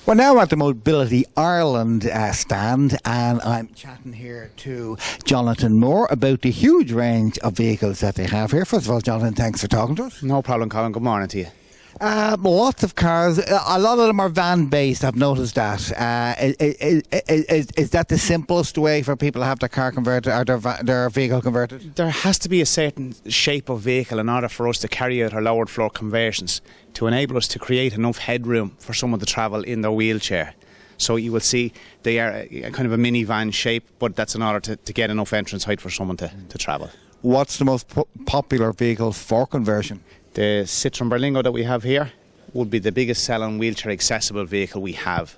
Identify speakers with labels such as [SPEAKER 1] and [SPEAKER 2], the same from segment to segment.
[SPEAKER 1] We're now at the Motability Ireland stand, and I'm chatting here to Jonathan Moore about the huge range of vehicles that they have here. First of all, Jonathan, thanks for talking to us.
[SPEAKER 2] No problem, Colin. Good morning to you.
[SPEAKER 1] Lots of cars. A lot of them are van-based. I've noticed that. Is that the simplest way for people to have their car converted or their vehicle converted?
[SPEAKER 2] There has to be a certain shape of vehicle in order for us to carry out our lowered floor conversions to enable us to create enough headroom for someone to travel in their wheelchair. So you will see they are kind of a minivan shape, but that's in order to get enough entrance height for someone to travel.
[SPEAKER 1] What's the most popular vehicle for conversion?
[SPEAKER 2] The Citroen Berlingo that we have here would be the biggest selling wheelchair accessible vehicle we have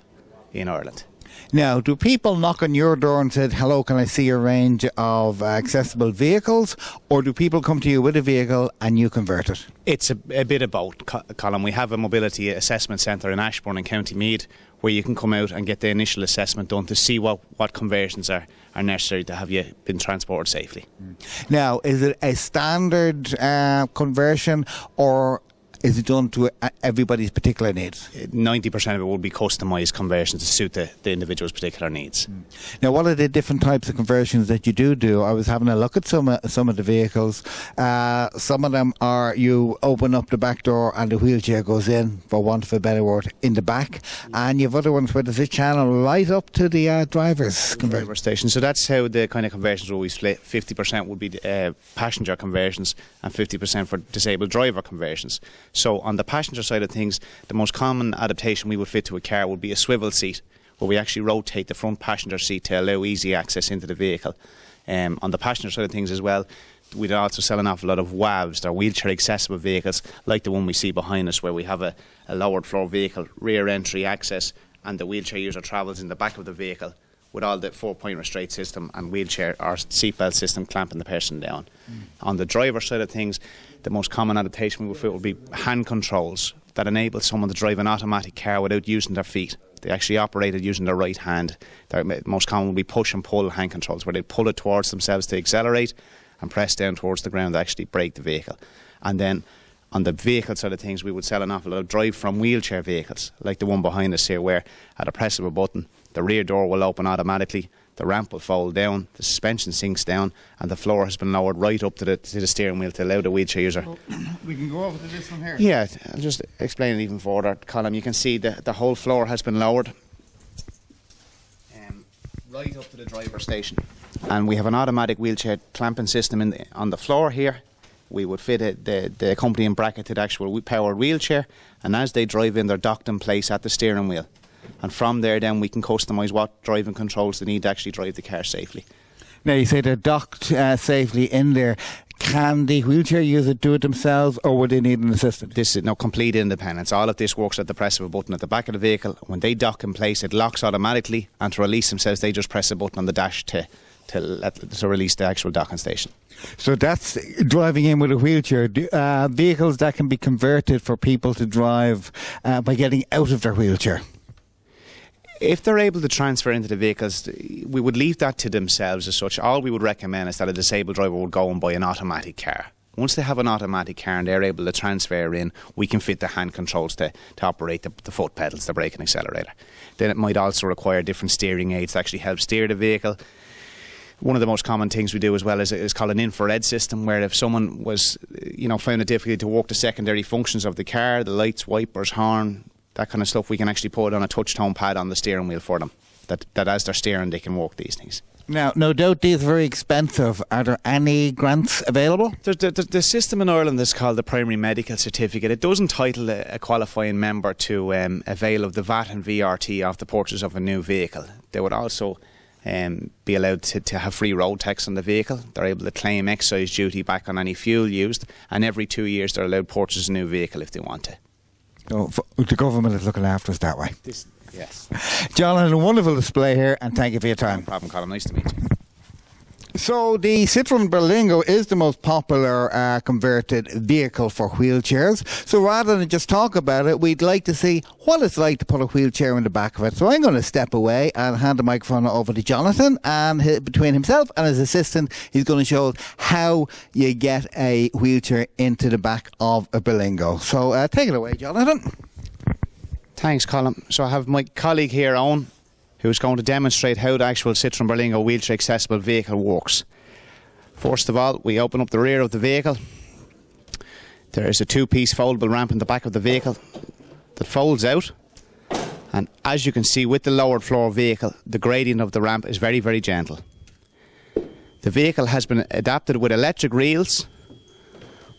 [SPEAKER 2] in Ireland.
[SPEAKER 1] Now, do people knock on your door and say, hello, can I see your range of accessible vehicles? Or do people come to you with a vehicle and you convert it?
[SPEAKER 2] It's a bit of both, Colin. We have a mobility assessment centre in Ashbourne in County Meath where you can come out and get the initial assessment done to see what conversions are necessary to have you been transported safely.
[SPEAKER 1] Now, is it a standard conversion, or is it done to everybody's particular needs?
[SPEAKER 2] 90% of it will be customised conversions to suit the individual's particular needs.
[SPEAKER 1] Now, what are the different types of conversions that you do? I was having a look at some of the vehicles. Some of them are you open up the back door and the wheelchair goes in, for want of a better word, in the back. And you have other ones where there's a channel right up to the driver's
[SPEAKER 2] station. So that's how the kind of conversions will be split. 50% would be passenger conversions and 50% for disabled driver conversions. So on the passenger side of things, the most common adaptation we would fit to a car would be a swivel seat, where we actually rotate the front passenger seat to allow easy access into the vehicle. On the passenger side of things as well, we'd also sell an awful lot of WAVs, they're wheelchair accessible vehicles, like the one we see behind us, where we have a lowered floor vehicle, rear entry access, and the wheelchair user travels in the back of the vehicle with all the 4-point restraint system and wheelchair or seatbelt system clamping the person down. On the driver side of things, the most common adaptation we would fit would be hand controls that enable someone to drive an automatic car without using their feet. They actually operate it using their right hand. The most common would be push and pull hand controls, where they pull it towards themselves to accelerate and press down towards the ground to actually brake the vehicle. And then on the vehicle side of things, we would sell an awful lot of drive from wheelchair vehicles, like the one behind us here, where at a press of a button, the rear door will open automatically, the ramp will fold down, the suspension sinks down, and the floor has been lowered right up to the steering wheel to allow the wheelchair user.
[SPEAKER 1] We can go over to this one here.
[SPEAKER 2] Yeah, I'll just explain it even further, Colin. You can see the whole floor has been lowered right up to the driver's station. And we have an automatic wheelchair clamping system on the floor here. We would fit the accompanying bracket to the actual powered wheelchair, and as they drive in, they're docked in place at the steering wheel. And from there then we can customise what driving controls they need to actually drive the car safely.
[SPEAKER 1] Now you say they're docked safely in there. Can the wheelchair user do it themselves, or would they need an assistant?
[SPEAKER 2] This is complete independence. All of this works at the press of a button at the back of the vehicle. When they dock in place, it locks automatically, and to release themselves they just press a button on the dash to release the actual docking station.
[SPEAKER 1] So that's driving in with a wheelchair. Vehicles that can be converted for people to drive by getting out of their wheelchair.
[SPEAKER 2] If they're able to transfer into the vehicles, we would leave that to themselves as such. All we would recommend is that a disabled driver would go and buy an automatic car. Once they have an automatic car and they're able to transfer in, we can fit the hand controls to operate the foot pedals, the brake and accelerator. Then it might also require different steering aids to actually help steer the vehicle. One of the most common things we do as well is called an infrared system, where if someone was, found it difficult to work the secondary functions of the car, the lights, wipers, horn, that kind of stuff, we can actually put on a touch tone pad on the steering wheel for them, that as they're steering they can work these things.
[SPEAKER 1] Now, no doubt these are very expensive. Are there any grants available?
[SPEAKER 2] The system in Ireland is called the Primary Medical Certificate. It does entitle a qualifying member to avail of the VAT and VRT of the purchase of a new vehicle. They would also be allowed to have free road tax on the vehicle. They're able to claim excise duty back on any fuel used, and every 2 years they're allowed to purchase a new vehicle if they want to.
[SPEAKER 1] So the government is looking after us that way.
[SPEAKER 2] Yes.
[SPEAKER 1] Jonathan, a wonderful display here, and thank you for your time.
[SPEAKER 2] No problem, Colin. Nice to meet you.
[SPEAKER 1] So the Citroen Berlingo is the most popular converted vehicle for wheelchairs. So rather than just talk about it, we'd like to see what it's like to put a wheelchair in the back of it. So I'm going to step away and hand the microphone over to Jonathan, and between himself and his assistant, he's going to show us how you get a wheelchair into the back of a Berlingo. So take it away, Jonathan.
[SPEAKER 2] Thanks, Colin. So I have my colleague here, Owen, who's going to demonstrate how the actual Citroen Berlingo wheelchair accessible vehicle works. First of all, we open up the rear of the vehicle. There is a two-piece foldable ramp in the back of the vehicle that folds out. And as you can see with the lowered floor vehicle, the gradient of the ramp is very, very gentle. The vehicle has been adapted with electric reels,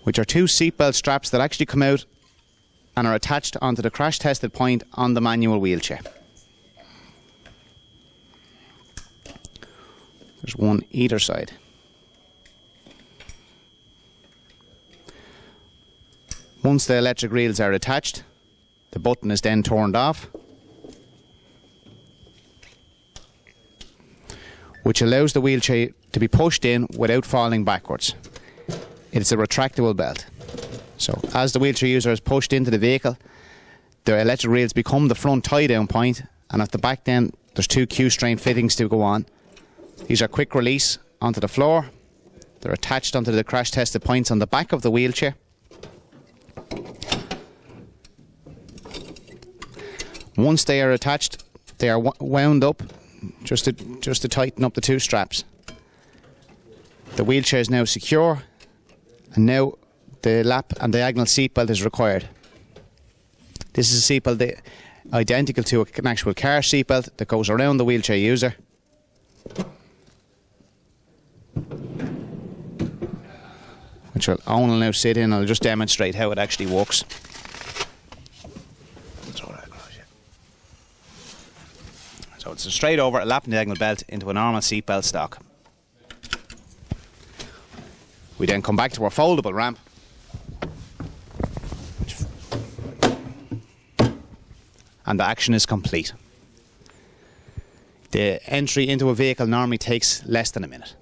[SPEAKER 2] which are two seatbelt straps that actually come out and are attached onto the crash tested point on the manual wheelchair. There's one either side. Once the electric reels are attached, the button is then turned off, which allows the wheelchair to be pushed in without falling backwards. It's a retractable belt. So as the wheelchair user is pushed into the vehicle, the electric reels become the front tie-down point, and at the back then there's two Q-strain fittings to go on. These are quick release onto the floor. They're attached onto the crash tested points on the back of the wheelchair. Once they are attached, they are wound up just to tighten up the two straps. The wheelchair is now secure, and now the lap and diagonal seatbelt is required. This is a seatbelt identical to an actual car seatbelt that goes around the wheelchair user. Which Owen will now sit in. I'll just demonstrate how it actually works. So it's a straight over a lap and diagonal belt into a normal seatbelt stock. We then come back to our foldable ramp. And the action is complete. The entry into a vehicle normally takes less than a minute.